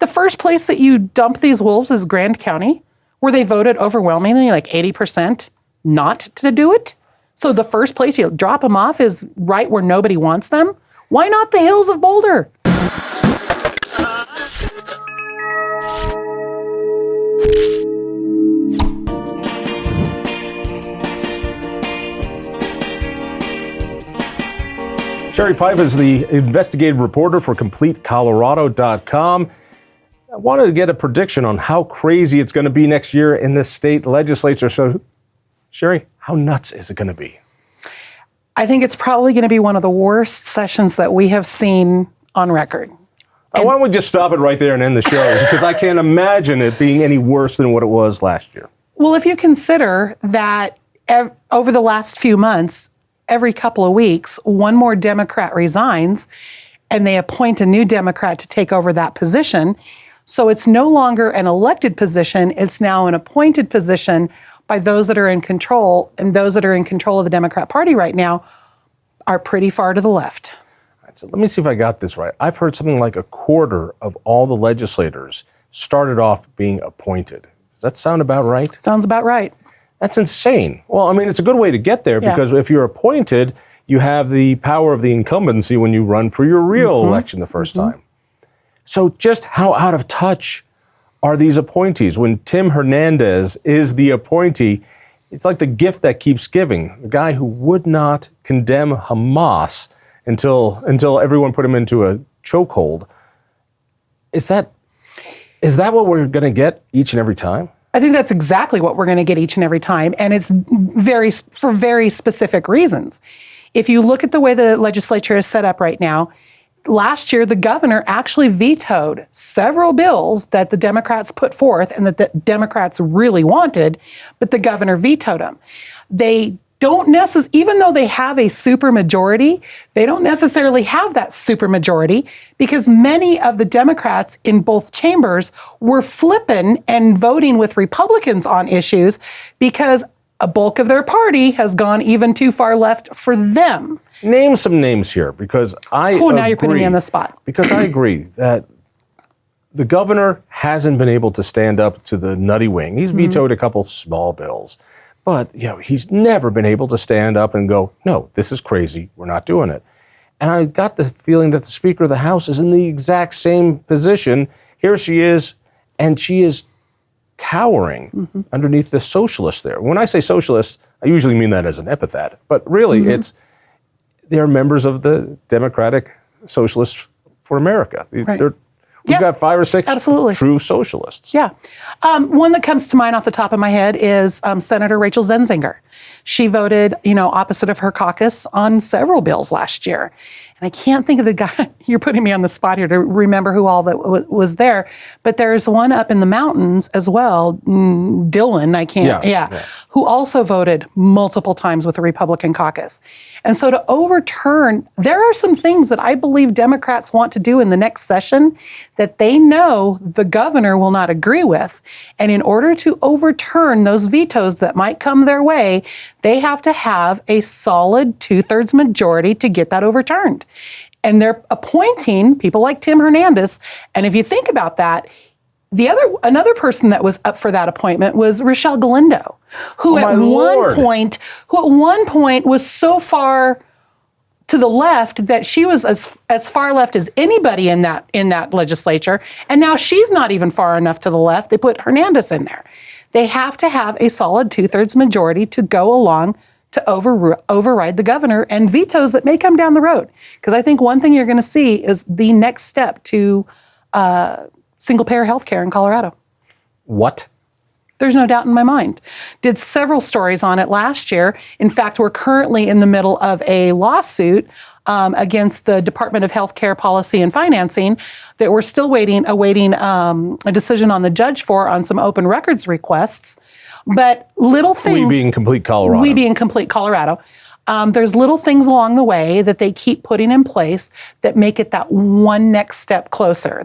The first place that you dump these wolves is Grand County, where they voted overwhelmingly, like 80%, not to do it. So the first place you drop them off is right where nobody wants them. Why not the hills of Boulder? Sherrie Peif is the investigative reporter for CompleteColorado.com. I wanted to get a prediction on how crazy it's going to be next year in this state legislature. So, Sherrie, how nuts is it going to be? I think it's probably going to be one of the worst sessions that we have seen on record. Why don't we just stop it right there and end the show? Because I can't imagine it being any worse than what it was last year. Well, if you consider that over the last few months, every couple of weeks, one more Democrat resigns and they appoint a new Democrat to take over that position. So it's no longer an elected position, it's now an appointed position by those that are in control, and those that are in control of the Democrat Party right now are pretty far to the left. All right, so let me see if I got this right. I've heard something like a quarter of all the legislators started off being appointed. Does that sound about right? Sounds about right. That's insane. Well, I mean, it's a good way to get there because if you're appointed, you have the power of the incumbency when you run for your real election the first time. So just how out of touch are these appointees? When Tim Hernandez is the appointee, it's like the gift that keeps giving. The guy who would not condemn Hamas until everyone put him into a chokehold. Is that what we're going to get each and every time? I think that's exactly what we're going to get each and every time, and it's for very specific reasons. If you look at the way the legislature is set up right now, last year the governor actually vetoed several bills that the Democrats put forth and that the Democrats really wanted, but the governor vetoed them. They don't necessarily, even though they have a supermajority, they don't necessarily have that supermajority because many of the Democrats in both chambers were flipping and voting with Republicans on issues because a bulk of their party has gone even too far left for them. Name some names here because I agree. Now you're putting me on the spot. Because I agree that the governor hasn't been able to stand up to the nutty wing. He's vetoed a couple small bills. But he's never been able to stand up and go, no, this is crazy. We're not doing it. And I got the feeling that the Speaker of the House is in the exact same position. Here she is, and she is cowering underneath the socialists there. When I say socialists, I usually mean that as an epithet. But really, they're members of the Democratic Socialists for America. Right. We've got 5 or 6 true socialists. Yeah. One that comes to mind off the top of my head is Senator Rachel Zenzinger. She voted, opposite of her caucus on several bills last year. And I can't think of the guy, you're putting me on the spot here to remember who all that was there. But there's one up in the mountains as well, Dylan, who also voted multiple times with the Republican caucus. And so to overturn, there are some things that I believe Democrats want to do in the next session that they know the governor will not agree with. And in order to overturn those vetoes that might come their way, they have to have a solid 2/3 majority to get that overturned. And they're appointing people like Tim Hernandez. And if you think about that, another person that was up for that appointment was Rochelle Galindo, who at one point was so far to the left that she was as far left as anybody in that legislature, and now she's not even far enough to the left. They put Hernandez in there. They have to have a solid 2/3 majority to go along to override the governor and vetoes that may come down the road. Because I think one thing you're going to see is the next step to single-payer health care in Colorado. What? There's no doubt in my mind. Did several stories on it last year. In fact, we're currently in the middle of a lawsuit against the Department of Healthcare Policy and Financing that we're still awaiting a decision on the judge on some open records requests. But little things. We being Complete Colorado. There's little things along the way that they keep putting in place that make it that one next step closer.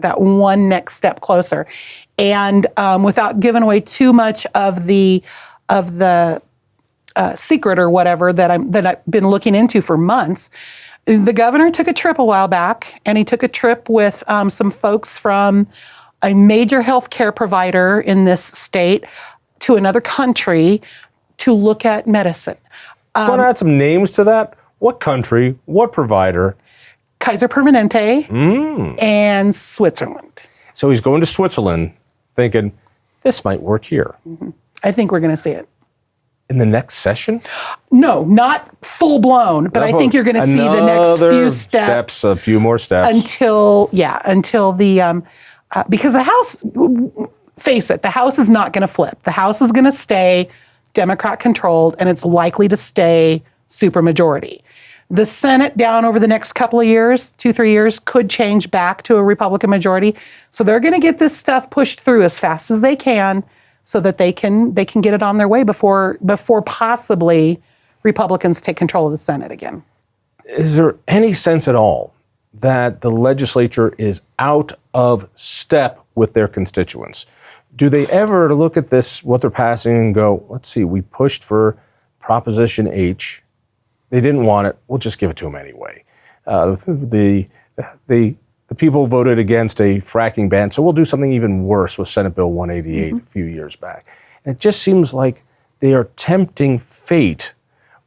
And without giving away too much of the secret or whatever that I've been looking into for months, the governor took a trip a while back, and he took a trip with some folks from a major healthcare provider in this state to another country to look at medicine. Want to add some names to that? What country? What provider? Kaiser Permanente and Switzerland. So he's going to Switzerland thinking, this might work here. I think we're going to see it. In the next session? No, not full blown, but I think you're going to see the next few steps. A few more steps. Until the, because the House, face it, the House is not going to flip. The House is going to stay Democrat controlled, and it's likely to stay supermajority. The Senate down over the next couple of years, 2-3 years, could change back to a Republican majority. So they're going to get this stuff pushed through as fast as they can, so that they can get it on their way before possibly Republicans take control of the Senate again. Is there any sense at all that the legislature is out of step with their constituents? Do they ever look at this, what they're passing, and go, let's see, we pushed for Proposition H. They didn't want it. We'll just give it to them anyway. The people voted against a fracking ban, so we'll do something even worse with Senate Bill 188 a few years back. And it just seems like they are tempting fate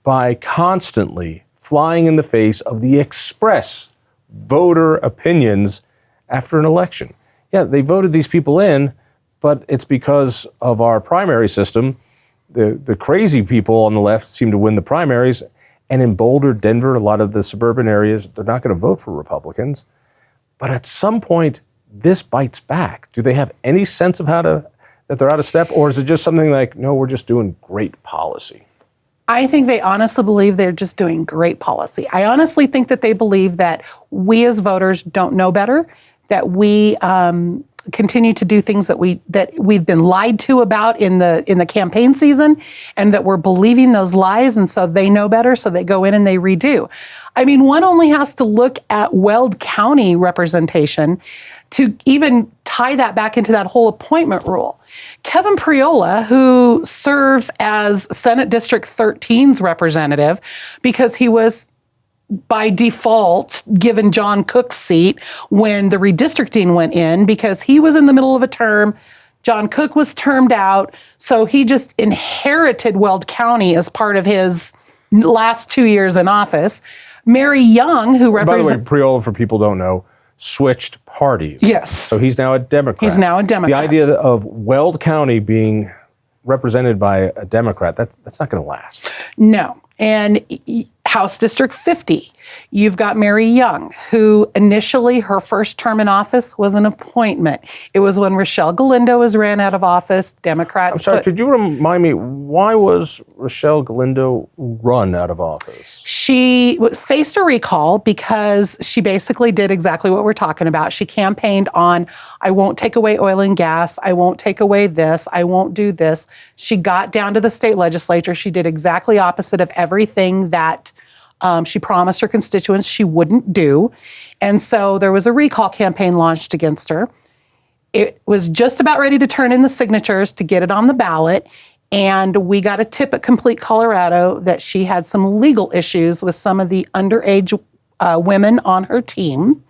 by constantly flying in the face of the express voter opinions after an election. Yeah, they voted these people in, but it's because of our primary system. The crazy people on the left seem to win the primaries, and in Boulder, Denver, a lot of the suburban areas, they're not going to vote for Republicans. But at some point, this bites back. Do they have any sense of that they're out of step? Or is it just something like, no, we're just doing great policy? I think they honestly believe they're just doing great policy. I honestly think that they believe that we as voters don't know better, that we continue to do things that we've been lied to about in the campaign season, and that we're believing those lies, and so they know better, so they go in and they redo. I mean, one only has to look at Weld County representation to even tie that back into that whole appointment rule. Kevin Priola, who serves as Senate District 13's representative, because he was by default given John Cook's seat when the redistricting went in, because he was in the middle of a term. John Cook was termed out, so he just inherited Weld County as part of his last 2 years in office. Mary Young, who represents... By the way, Priola, for people who don't know, switched parties. Yes. So he's now a Democrat. He's now a Democrat. The idea of Weld County being represented by a Democrat, that's not going to last. No. And House District 50, you've got Mary Young, who initially her first term in office was an appointment. It was when Rochelle Galindo was ran out of office. Democrats. I'm sorry, could you remind me, why was Rochelle Galindo run out of office? She faced a recall because she basically did exactly what we're talking about. She campaigned on, I won't take away oil and gas, I won't take away this, I won't do this. She got down to the state legislature. She did exactly opposite of everything that she promised her constituents she wouldn't do. And so there was a recall campaign launched against her. It was just about ready to turn in the signatures to get it on the ballot. And we got a tip at Complete Colorado that she had some legal issues with some of the underage women on her team.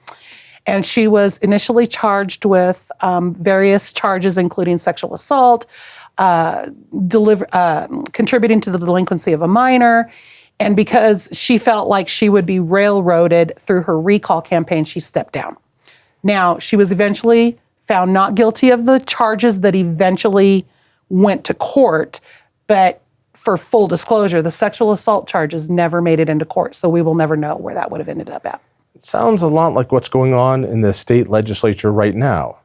And she was initially charged with various charges, including sexual assault, contributing to the delinquency of a minor. And because she felt like she would be railroaded through her recall campaign, she stepped down. Now, she was eventually found not guilty of the charges that eventually went to court, but for full disclosure, the sexual assault charges never made it into court, so we will never know where that would have ended up at. It sounds a lot like what's going on in the state legislature right now.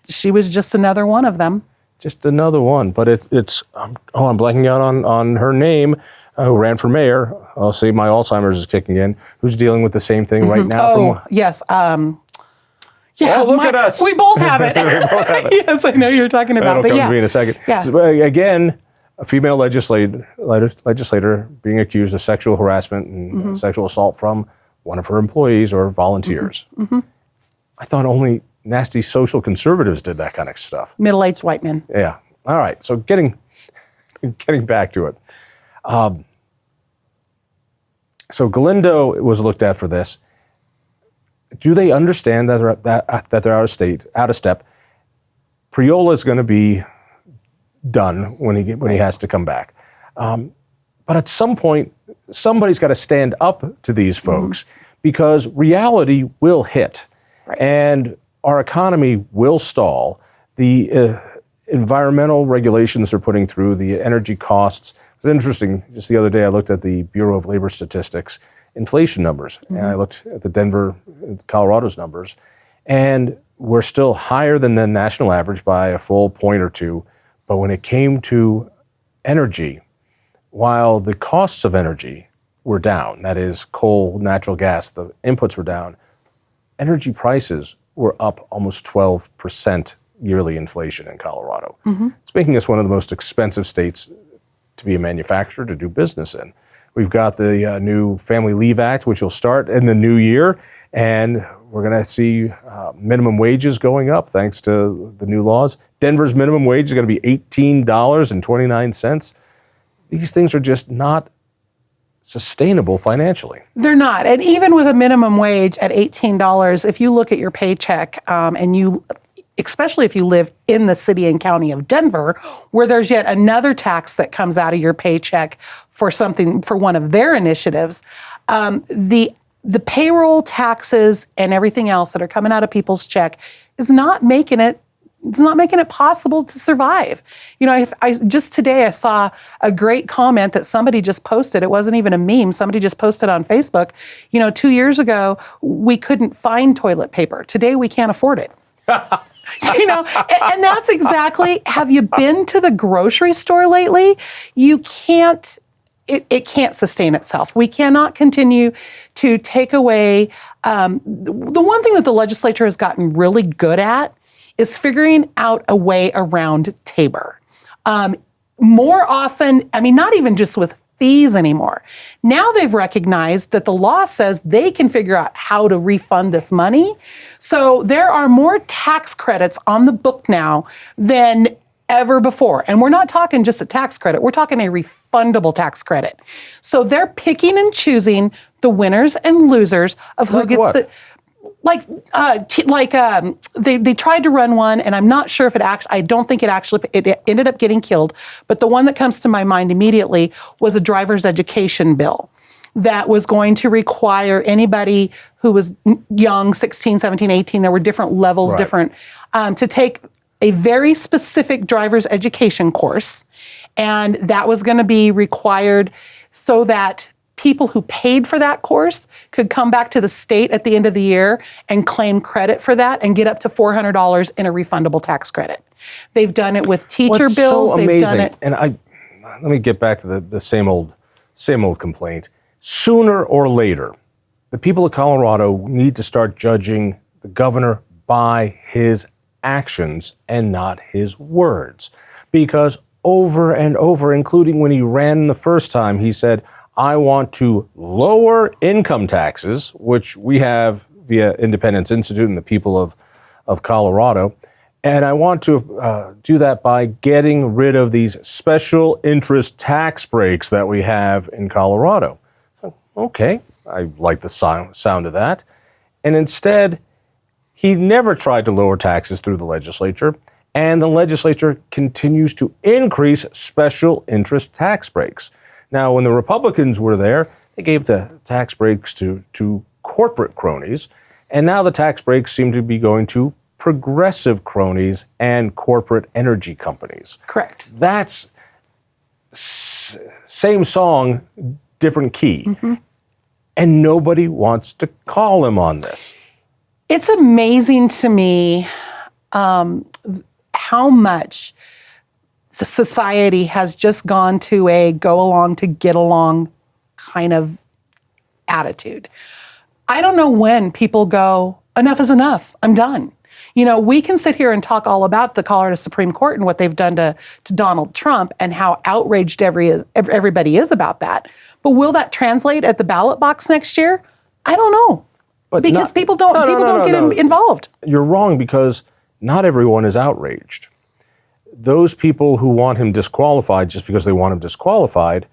She was just another one of them. Just another one, but it's I'm blanking out on her name, who ran for mayor. I'll say my Alzheimer's is kicking in, who's dealing with the same thing right now. Oh, yes. Yeah, look at us. We both have it. We both have it. Yes, I know you're talking about. That'll come to me in a second. Yeah. So, again, a female legislator being accused of sexual harassment and sexual assault from one of her employees or volunteers. I thought only nasty social conservatives did that kind of stuff. Middle-aged white men. Yeah. All right. So getting back to it. So Galindo was looked at for this. Do they understand that they're out of step? Priola is going to be done when he has to come back. But at some point, somebody's got to stand up to these folks because reality will hit, and our economy will stall. The environmental regulations they're putting through, the energy costs. It was interesting. Just the other day, I looked at the Bureau of Labor Statistics inflation numbers, and I looked at the Denver, Colorado's numbers, and we're still higher than the national average by a full point or two. But when it came to energy, while the costs of energy were down, that is coal, natural gas, the inputs were down, energy prices were up almost 12% yearly inflation in Colorado. It's making us one of the most expensive states to be a manufacturer, to do business in. We've got the new Family Leave Act, which will start in the new year, and we're going to see minimum wages going up thanks to the new laws. Denver's minimum wage is going to be $18.29. These things are just not sustainable financially. They're not. And even with a minimum wage at $18, if you look at your paycheck and you, especially if you live in the city and county of Denver, where there's yet another tax that comes out of your paycheck for something, for one of their initiatives, the payroll taxes and everything else that are coming out of people's check is not making it. It's not making it possible to survive. You know, just today I saw a great comment that somebody just posted. It wasn't even a meme. Somebody just posted on Facebook. You know, 2 years ago, we couldn't find toilet paper. Today, we can't afford it. You know, and that's exactly, have you been to the grocery store lately? You can't, it can't sustain itself. We cannot continue to take away, the one thing that the legislature has gotten really good at is figuring out a way around Tabor. More often, I mean, not even just with fees anymore. Now they've recognized that the law says they can figure out how to refund this money. So there are more tax credits on the book now than ever before. And we're not talking just a tax credit, we're talking a refundable tax credit. So they're picking and choosing the winners and losers of who gets the... They tried to run one, and I'm not sure if I don't think it ended up getting killed, but the one that comes to my mind immediately was a driver's education bill that was going to require anybody who was young, 16, 17, 18, there were different levels, to take a very specific driver's education course, and that was going to be required so that people who paid for that course could come back to the state at the end of the year and claim credit for that and get up to $400 in a refundable tax credit. They've done it with teacher bills. So They've amazing. done it. And let me get back to the same old complaint. Sooner or later, the people of Colorado need to start judging the governor by his actions and not his words. Because over and over, including when he ran the first time, he said, I want to lower income taxes, which we have via Independence Institute and the people of Colorado. And I want to do that by getting rid of these special interest tax breaks that we have in Colorado. So, okay, I like the sound of that. And instead, he never tried to lower taxes through the legislature. And the legislature continues to increase special interest tax breaks. Now, when the Republicans were there, they gave the tax breaks to corporate cronies, and now the tax breaks seem to be going to progressive cronies and corporate energy companies. Correct. That's same song, different key. And nobody wants to call him on this. It's amazing to me how much society has just gone to a go along to get along kind of attitude. I don't know when people go, enough is enough, I'm done. You know, we can sit here and talk all about the Colorado Supreme Court and what they've done to Donald Trump and how outraged everybody is about that. But will that translate at the ballot box next year? I don't know. But because people don't get involved. You're wrong, because not everyone is outraged. Those people who want him disqualified just because they want him disqualified,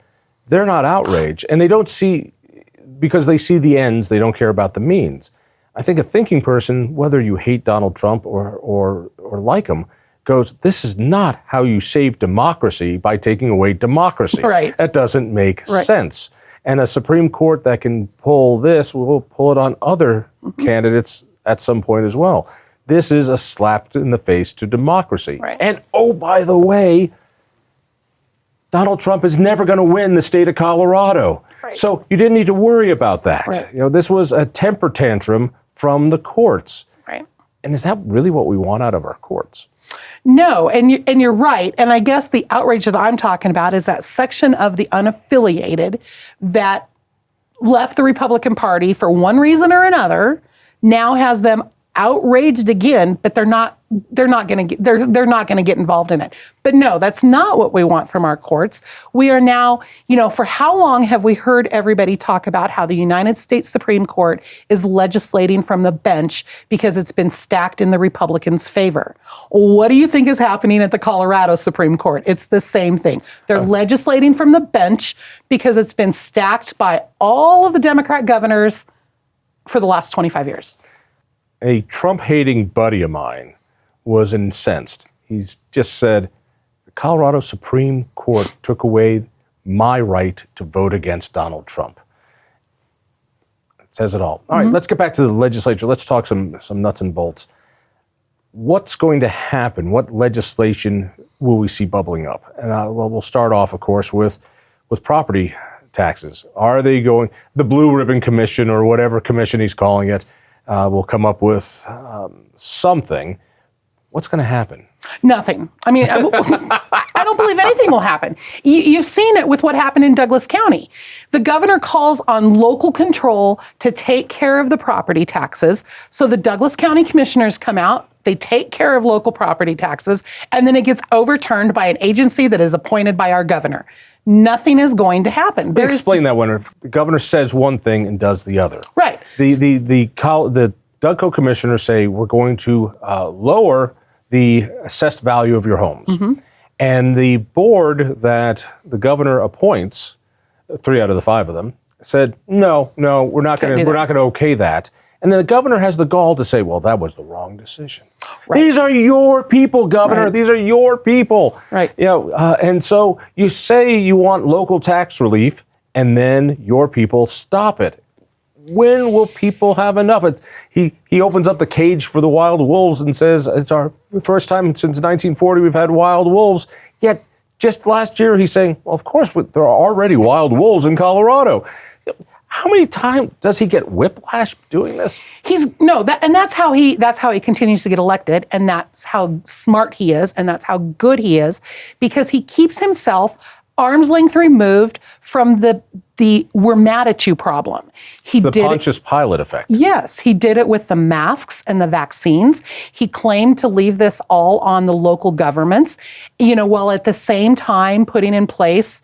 they're not outraged. And they don't see, because they see the ends, they don't care about the means. I think a thinking person, whether you hate Donald Trump or like him, goes, this is not how you save democracy by taking away democracy. Right. That doesn't make sense. And a Supreme Court that can pull this will pull it on other candidates at some point as well. This is a slap in the face to democracy. Right. And oh, by the way, Donald Trump is never going to win the state of Colorado. Right. So you didn't need to worry about that. Right. This was a temper tantrum from the courts. Right. And is that really what we want out of our courts? No, and you're right. And I guess the outrage that I'm talking about is that section of the unaffiliated that left the Republican Party for one reason or another now has them outraged again, but they're not going to get involved in it. But no, that's not what we want from our courts. We are now, for how long have we heard everybody talk about how the United States Supreme Court is legislating from the bench because it's been stacked in the Republicans' favor? What do you think is happening at the Colorado Supreme Court? It's the same thing. They're legislating from the bench because it's been stacked by all of the Democrat governors for the last 25 years. A Trump-hating buddy of mine was incensed. He's just said, the Colorado Supreme Court took away my right to vote against Donald Trump. It says it all. All right, let's get back to the legislature. Let's talk some nuts and bolts. What's going to happen? What legislation will we see bubbling up? And we'll start off, of course, with property taxes. Are they going, the Blue Ribbon Commission or whatever commission he's calling it, will come up with something. What's going to happen? Nothing. I mean, I don't believe anything will happen. You've seen it with what happened in Douglas County. The governor calls on local control to take care of the property taxes. So the Douglas County commissioners come out, they take care of local property taxes, and then it gets overturned by an agency that is appointed by our governor. Nothing is going to happen. Explain that when the governor says one thing and does the other. Right. The DUGCO commissioners say we're going to lower the assessed value of your homes. And the board that the governor appoints, 3 out of the 5 of them, said, no, we're not going to okay that. And then the governor has the gall to say, well, that was the wrong decision. Right. These are your people, governor. Right. These are your people. Right. And so you say you want local tax relief, and then your people stop it. When will people have enough? He opens up the cage for the wild wolves and says it's our first time since 1940 we've had wild wolves. Yet just last year he's saying, well, of course, there are already wild wolves in Colorado. How many times does he get whiplash doing this? That's how he continues to get elected, and that's how smart he is, and that's how good he is, because he keeps himself arm's length removed from the we're mad at you problem. The Pontius Pilate effect. Yes, he did it with the masks and the vaccines. He claimed to leave this all on the local governments, while at the same time putting in place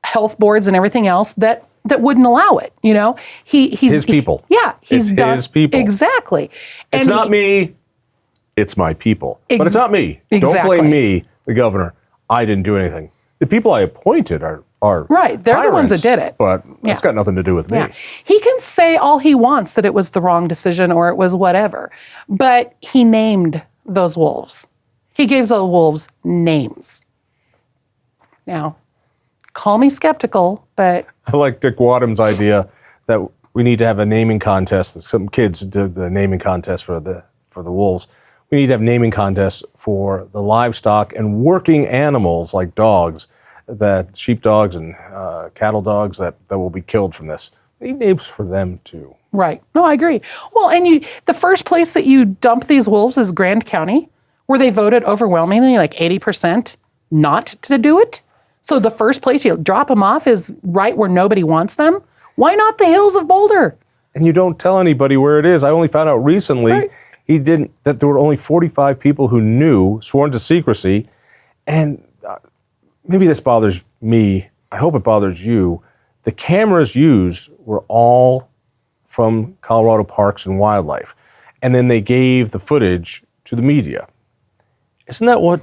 health boards and everything else that wouldn't allow it. He's his people. He's done his people. Exactly. It's not me. It's my people. But it's not me. Exactly. Don't blame me, the governor. I didn't do anything. The people I appointed are right. They're tyrants, the ones that did it. But it's got nothing to do with me. Yeah. He can say all he wants that it was the wrong decision or it was whatever, but he named those wolves. He gave those wolves names. Now, call me skeptical, but I like Dick Wadham's idea that we need to have a naming contest. Some kids did the naming contest for the wolves. We need to have naming contests for the livestock and working animals like dogs, sheepdogs and cattle dogs that will be killed from this. We need names for them too. Right. No, I agree. Well, and the first place that you dump these wolves is Grand County, where they voted overwhelmingly, like 80%, not to do it. So the first place you drop them off is right where nobody wants them. Why not the hills of Boulder? And you don't tell anybody where it is. I only found out recently that there were only 45 people who knew, sworn to secrecy. And maybe this bothers me. I hope it bothers you. The cameras used were all from Colorado Parks and Wildlife. And then they gave the footage to the media. Isn't that what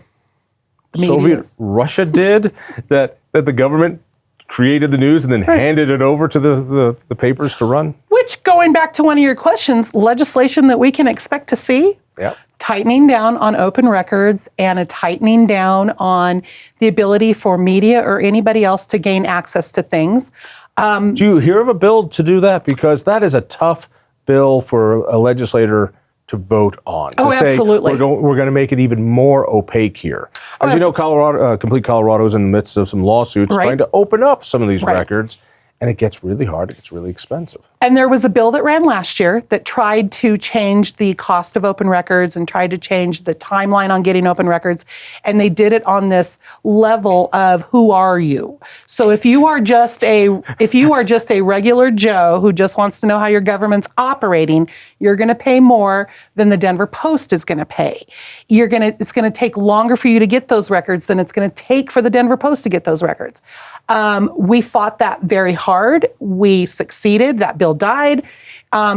Soviet Russia did? that the government created the news and then handed it over to the papers to run? Which, going back to one of your questions, legislation that we can expect to see? Yeah. tightening down on open records and a tightening down on the ability for media or anybody else to gain access to things. Do you hear of a bill to do that? Because that is a tough bill for a legislator to vote on. Oh, to say, absolutely. We're going to make it even more opaque here. As you know, Complete Colorado is in the midst of some lawsuits trying to open up some of these records. And it gets really hard. It gets really expensive. And there was a bill that ran last year that tried to change the cost of open records and tried to change the timeline on getting open records. And they did it on this level of who are you? So if you are just a regular Joe who just wants to know how your government's operating, you're going to pay more than the Denver Post is going to pay. It's going to take longer for you to get those records than it's going to take for the Denver Post to get those records. We fought that very hard. We succeeded. That bill died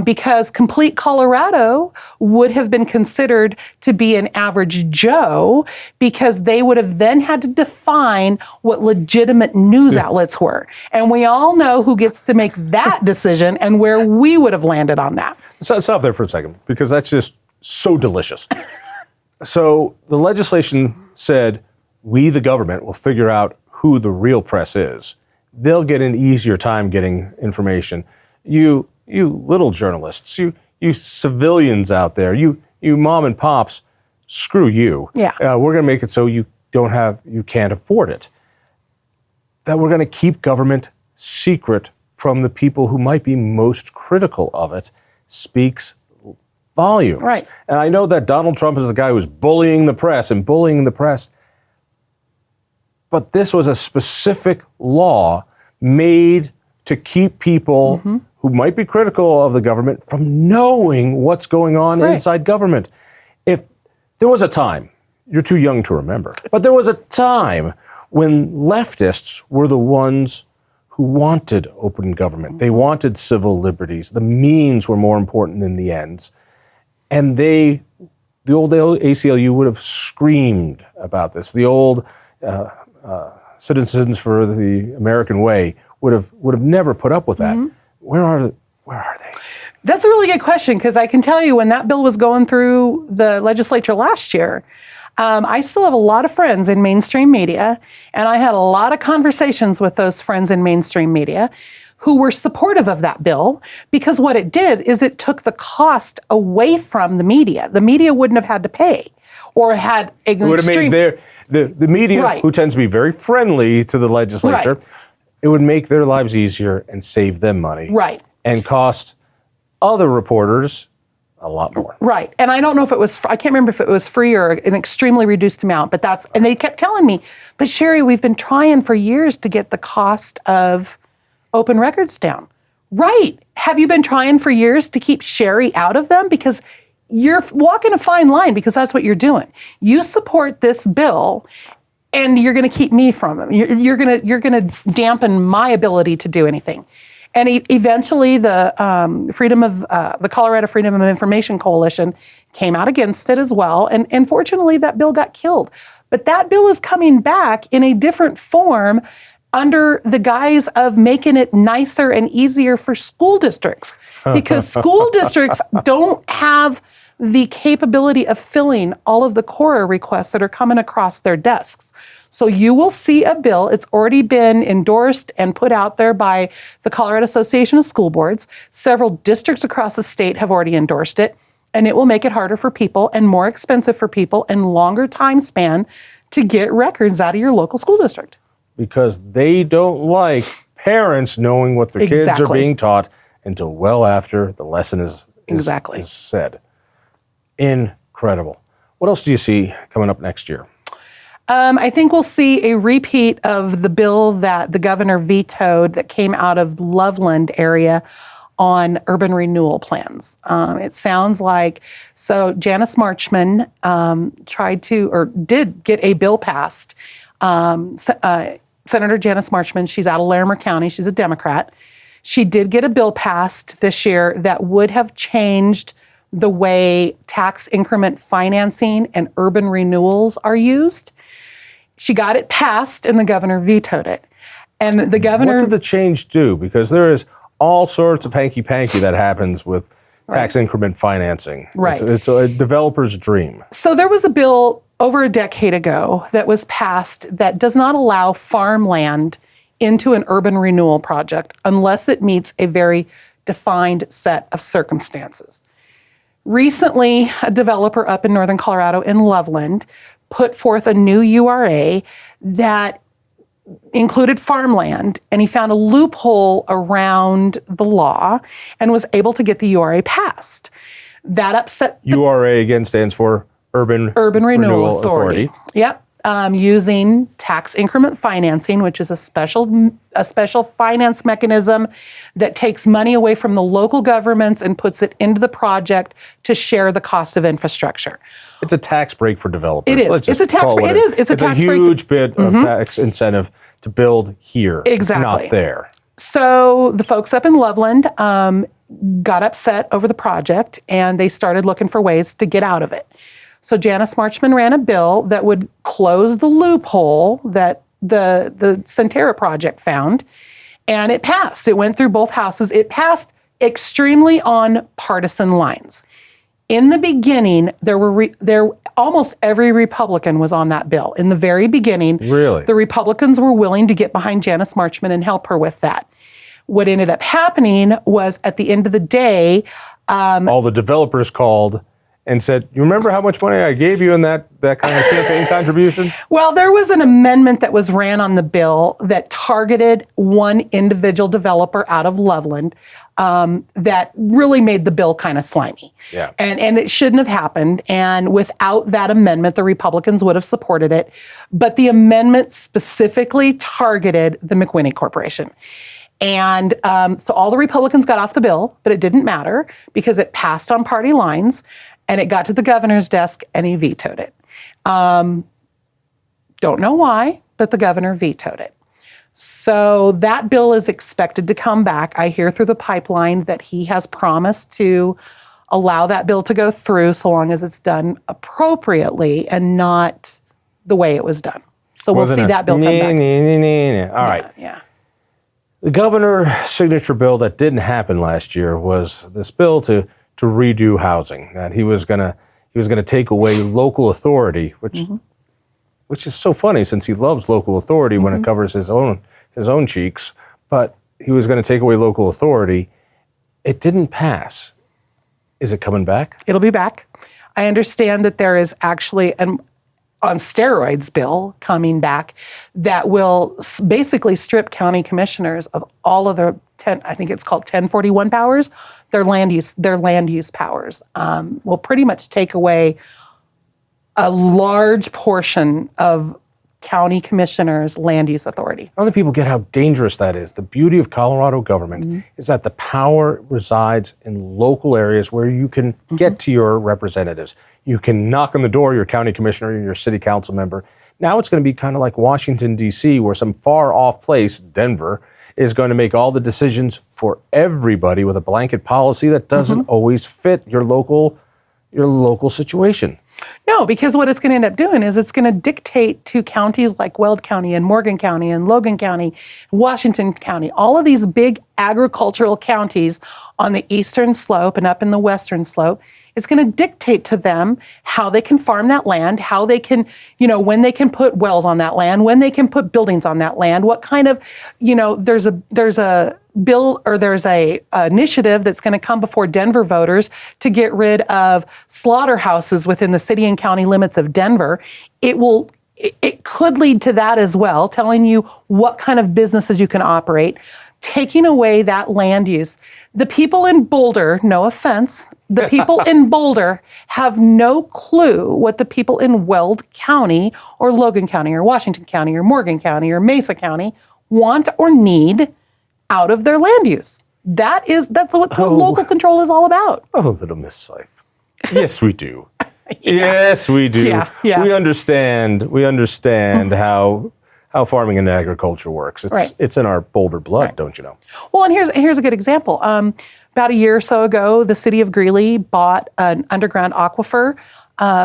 because Complete Colorado would have been considered to be an average Joe because they would have then had to define what legitimate news outlets were. And we all know who gets to make that decision and where we would have landed on that. So stop there for a second because that's just so delicious. So the legislation said, we, the government, will figure out who the real press is. They'll get an easier time getting information. You little journalists, you civilians out there, you mom and pops, screw you. Yeah. We're going to make it so you can't afford it. That we're going to keep government secret from the people who might be most critical of it speaks volumes. Right. And I know that Donald Trump is the guy who's bullying the press. But this was a specific law made to keep people who might be critical of the government from knowing what's going on inside government. If there was a time, you're too young to remember, but there was a time when leftists were the ones who wanted open government. They wanted civil liberties. The means were more important than the ends. And the old ACLU would have screamed about this. The old Citizens for the American Way would have never put up with that. Where are they? That's a really good question because I can tell you when that bill was going through the legislature last year, I still have a lot of friends in mainstream media, and I had a lot of conversations with those friends in mainstream media who were supportive of that bill because what it did is it took the cost away from the media. The media wouldn't have had to pay or had an extreme... The media, who tends to be very friendly to the legislature, it would make their lives easier and save them money. Right. And cost other reporters a lot more. Right. And I don't know if it was, I can't remember if it was free or an extremely reduced amount, but and they kept telling me, but Sherrie, we've been trying for years to get the cost of open records down. Right. Have you been trying for years to keep Sherrie out of them? Because you're walking a fine line because that's what you're doing. You support this bill and you're going to keep me from it. You're going to dampen my ability to do anything. And eventually the Colorado Freedom of Information Coalition came out against it as well. And unfortunately that bill got killed. But that bill is coming back in a different form under the guise of making it nicer and easier for school districts. Because school districts don't have the capability of filling all of the CORA requests that are coming across their desks. So you will see a bill, it's already been endorsed and put out there by the Colorado Association of School Boards. Several districts across the state have already endorsed it, and it will make it harder for people and more expensive for people and longer time span to get records out of your local school district. Because they don't like parents knowing what their kids are being taught until well after the lesson is said. Incredible. What else do you see coming up next year? I think we'll see a repeat of the bill that the governor vetoed that came out of Loveland area on urban renewal plans. It sounds like, so Janice Marchman did get a bill passed. Senator Janice Marchman, she's out of Larimer County, she's a Democrat. She did get a bill passed this year that would have changed the way tax increment financing and urban renewals are used. She got it passed and the governor vetoed it. And the governor... What did the change do? Because there is all sorts of hanky-panky that happens with tax increment financing. Right. It's a developer's dream. So there was a bill over a decade ago that was passed that does not allow farmland into an urban renewal project unless it meets a very defined set of circumstances. Recently, a developer up in northern Colorado in Loveland put forth a new URA that included farmland, and he found a loophole around the law and was able to get the URA passed. That upset URA again stands for Urban Renewal Authority. Yep. Using tax increment financing, which is a special finance mechanism that takes money away from the local governments and puts it into the project to share the cost of infrastructure. It's a tax break for developers. It is. It's a tax break. It is. It's a tax break. It's a huge bit of tax incentive to build here, exactly. not there. So the folks up in Loveland got upset over the project, and they started looking for ways to get out of it. So Janice Marchman ran a bill that would close the loophole that the Centera project found, and it passed. It went through both houses. It passed extremely on partisan lines. In the beginning, almost every Republican was on that bill. In the very beginning, really? The Republicans were willing to get behind Janice Marchman and help her with that. What ended up happening was, at the end of the day, all the developers called and said, "You remember how much money I gave you in that kind of campaign contribution?" Well, there was an amendment that was ran on the bill that targeted one individual developer out of Loveland that really made the bill kind of slimy. Yeah. And it shouldn't have happened. And without that amendment, the Republicans would have supported it. But the amendment specifically targeted the McWhinney Corporation. And so all the Republicans got off the bill, but it didn't matter because it passed on party lines. And it got to the governor's desk, and he vetoed it. Don't know why, but the governor vetoed it. So that bill is expected to come back. I hear through the pipeline that he has promised to allow that bill to go through so long as it's done appropriately and not the way it was done. So we'll see that bill come back. All right. Yeah. The governor's signature bill that didn't happen last year was this bill to redo housing, that he was gonna take away local authority, which is so funny since he loves local authority when it covers his own cheeks. But he was going to take away local authority. It didn't pass. Is it coming back? It'll be back. I understand that there is actually an on steroids bill coming back that will basically strip county commissioners of all of their 10, I think it's called 1041 powers, their land use powers. Will pretty much take away a large portion of county commissioners' land use authority. Other people get how dangerous that is. The beauty of Colorado government is that the power resides in local areas where you can get to your representatives. You can knock on the door of your county commissioner or your city council member. Now it's going to be kind of like Washington, D.C., where some far off place, Denver, is going to make all the decisions for everybody with a blanket policy that doesn't always fit your local situation. No, because what it's going to end up doing is it's going to dictate to counties like Weld County and Morgan County and Logan County, Washington County, all of these big agricultural counties on the eastern slope and up in the western slope. It's going to dictate to them how they can farm that land, how they can, when they can put wells on that land, when they can put buildings on that land, what kind of, there's a bill or there's a initiative that's going to come before Denver voters to get rid of slaughterhouses within the city and county limits of Denver. It could lead to that as well, telling you what kind of businesses you can operate, taking away that land use. The people in Boulder, no offense, the people in Boulder have no clue what the people in Weld County or Logan County or Washington County or Morgan County or Mesa County want or need out of their land use. That's what local control is all about. Oh, little Miss Peif. Yes, we do. Yes, we do. Yeah. We understand how farming and agriculture works. It's in our Boulder blood, don't you know? Well, and here's a good example. About a year or so ago, the city of Greeley bought an underground aquifer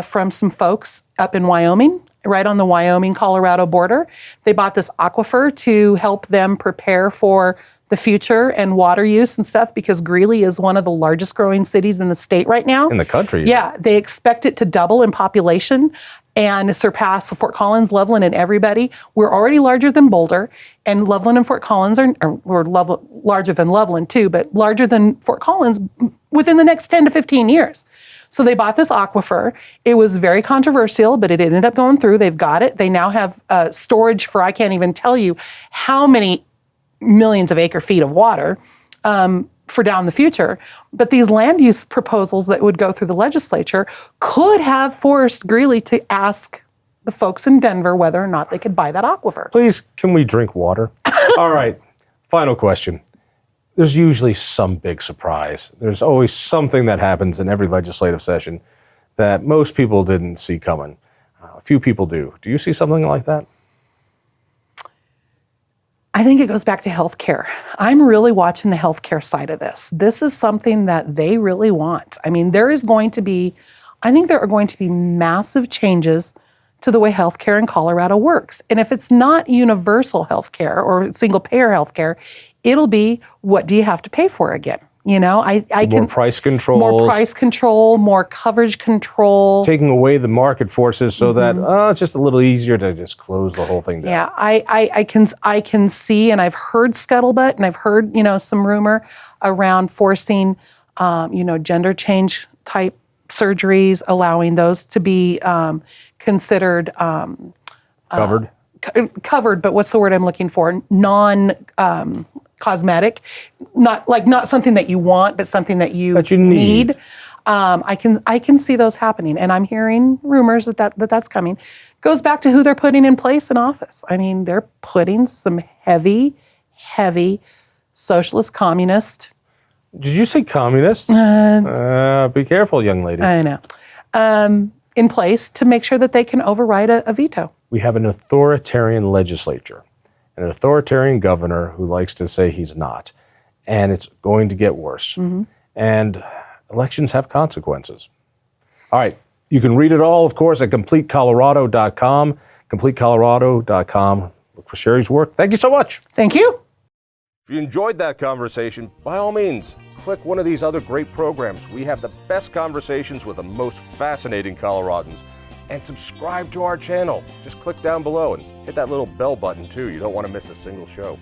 from some folks up in Wyoming, right on the Wyoming-Colorado border. They bought this aquifer to help them prepare for the future and water use and stuff, because Greeley is one of the largest growing cities in the state right now. In the country. Yeah, they expect it to double in population and surpass Fort Collins, Loveland, and everybody. We're already larger than Boulder, and Loveland and Fort Collins we're larger than Loveland too, but larger than Fort Collins within the next 10 to 15 years. So they bought this aquifer. It was very controversial, but it ended up going through. They've got it. They now have storage for, I can't even tell you how many millions of acre feet of water for down the future. But these land use proposals that would go through the legislature could have forced Greeley to ask the folks in Denver whether or not they could buy that aquifer. Please, can we drink water? All right, final question. There's usually some big surprise. There's always something that happens in every legislative session that most people didn't see coming. A few people do. Do you see something like that? I think it goes back to healthcare. I'm really watching the healthcare side of this. This is something that they really want. I mean, I think there are going to be massive changes to the way healthcare in Colorado works. And if it's not universal healthcare or single payer healthcare, it'll be, what do you have to pay for again? You know, more price controls. More price control, more coverage control. Taking away the market forces so that it's just a little easier to just close the whole thing down. Yeah, I can see, and I've heard scuttlebutt, and I've heard, some rumor around forcing, gender change type surgeries, allowing those to be considered covered. Covered, but what's the word I'm looking for? Cosmetic, not something that you want, but something that you need. I can see those happening, and I'm hearing rumors that's coming. Goes back to who they're putting in place in office. I mean, they're putting some heavy socialist, communist. Did you say communist? Be careful, young lady. I know. In place to make sure that they can override a veto. We have an authoritarian legislature, an authoritarian governor who likes to say he's not, and it's going to get worse. And elections have consequences. All right, you can read it all, of course, at CompleteColorado.com, CompleteColorado.com. Look for Sherrie's work. Thank you so much. Thank you. If you enjoyed that conversation, by all means, click one of these other great programs. We have the best conversations with the most fascinating Coloradans. And subscribe to our channel. Just click down below and hit that little bell button too. You don't want to miss a single show.